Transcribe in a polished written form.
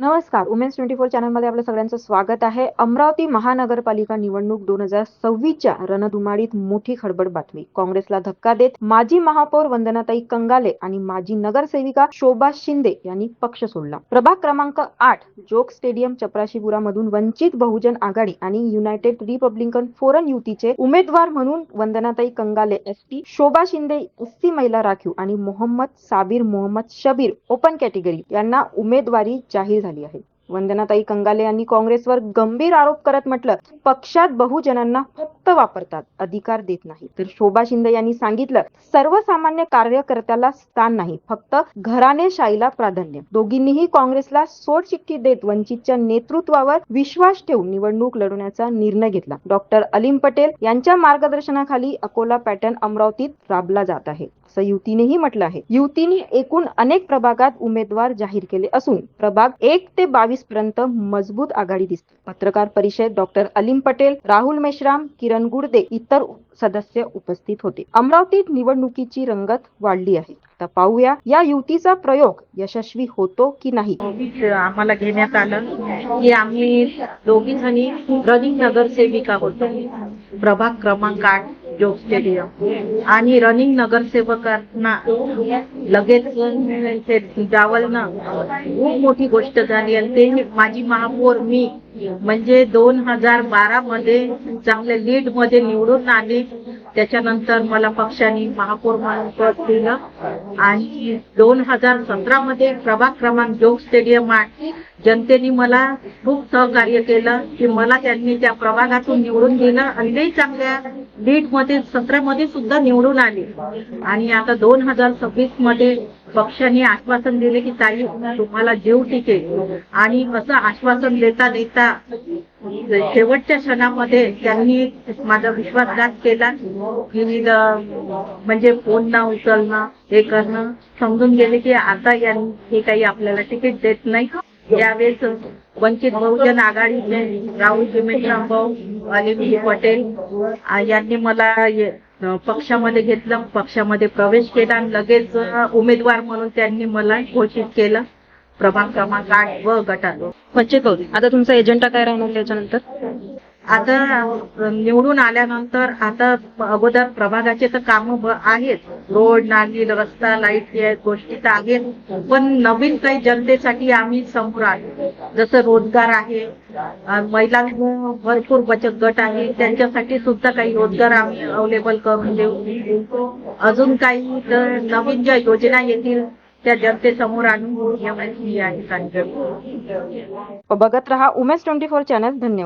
नमस्कार, उमेन्स 24 चॅनलमध्ये आपलं सगळ्यांचं स्वागत आहे. अमरावती महानगरपालिका निवडणूक 2026च्या रणधुमाळीत मोठी खळबळ बातमी. काँग्रेसला धक्का देत माजी महापौर वंदनाताई कंगाले आणि माजी नगरसेविका शोभा शिंदे यांनी पक्ष सोडला. प्रभाग क्रमांक 8 जोग स्टेडियम चपराशीपुरामधून वंचित बहुजन आघाडी आणि युनायटेड रिपब्लिकन फोरम युतीचे उमेदवार म्हणून वंदनाताई कंगाले एसटी, शोभा शिंदे एससी महिला राखीव आणि मोहम्मद साबिर मोहम्मद शबीर ओपन कॅटेगरी यांना उमेदवारी जाहीर झाली आहे. वंदनाताई कंगाले यांनी काँग्रेसवर गंभीर आरोप करत म्हटलं, पक्षात बहुजनांना फक्त वापरतात, अधिकार देत नाही. तर शोभा शिंदे यांनी सांगितलं, सर्वसामान्य कार्यकर्त्याला स्थान नाही, फक्त घराणेशाहीला प्राधान्य. दोघींनीही काँग्रेसला सोडचिठ्ठी देत वंचितच्या नेतृत्वावर विश्वास ठेवून निवडणूक लढवण्याचा निर्णय घेतला. डॉक्टर अलीम पटेल यांच्या मार्गदर्शनाखाली अकोला पॅटर्न अमरावतीत राबला जात आहे, असं युतीनेही म्हटलं आहे. युतीने एकूण अनेक प्रभागात उमेदवार जाहीर केले असून प्रभाग 1 ते 22 पर्यंत मजबूत आघाडी दिसते. पत्रकार परिषद डॉक्टर अलीम पटेल, राहुल मेश्राम, किरण गुडदे इतर सदस्य उपस्थित होते. अमरावतीत निवडणुकीची रंगत वाढली आहे. आता पाहूया या युतीचा प्रयोग यशस्वी होतो की नाही. आम्हाला घेण्यात आलं की आम्ही दोघी जणी रनिंग नगरसेविका होतो. प्रभाग क्रमांक 8 जोग स्टेडियम आणि रनिंग नगरसेवकांना लगेच ते जावलनं खूप मोठी गोष्ट झाली आणि ते माझी महापौर मी म्हणजे 2012 मध्ये चांगल्या लीड मध्ये निवडून आले. त्याच्यानंतर मला पक्षाने महापौर म्हणून पद दिलं आणि 2017 मध्ये प्रभाग क्रमांक जोग स्टेडियम जनतेने मला खूप सहकार्य केलं की मला त्यांनी त्या प्रभागातून निवडून दिलं आणि ते चांगल्या लीड मध्ये 17 मध्ये सुद्धा निवडून आले. आणि आता 2026 मध्ये पक्षाने आश्वासन दिले की ताई तुम्हाला जीव टिकेल आणि असं आश्वासन देता देता शेवटच्या क्षणामध्ये त्यांनी माझा विश्वासघात केला की म्हणजे फोन न उचलणं हे करणं समजून गेले की आता हे काही आपल्याला तिकीट देत नाही. यावेळेस वंचित बहुजन आघाडीचे राहुल मेश्राम भाऊ, अलीम पटेल यांनी मला पक्षामध्ये घेतलं, पक्षामध्ये प्रवेश केला आणि लगेच उमेदवार म्हणून त्यांनी मला घोषित केलं प्रभाग क्रमांक 8 व गटात. वंचित आता तुमचा एजेंडा काय राहणार त्याच्यानंतर? आता निवडून आल्यानंतर आता अगोदर प्रभागाचे तर काम आहेत, रोड नाली रस्ता लाईट या गोष्टी तर आहेत, पण नवीन काही जनतेसाठी आम्ही समोर आलो. जसं रोजगार आहे, महिलांना भरपूर बचत गट आहे, त्यांच्यासाठी सुद्धा काही रोजगार आम्ही अवेलेबल करून देऊ. अजून काही तर नवीन ज्या योजना येतील त्या जनतेसमोर आणून या माहिती आहे. बघत रहा उमेन्स 24 चॅनल. धन्यवाद.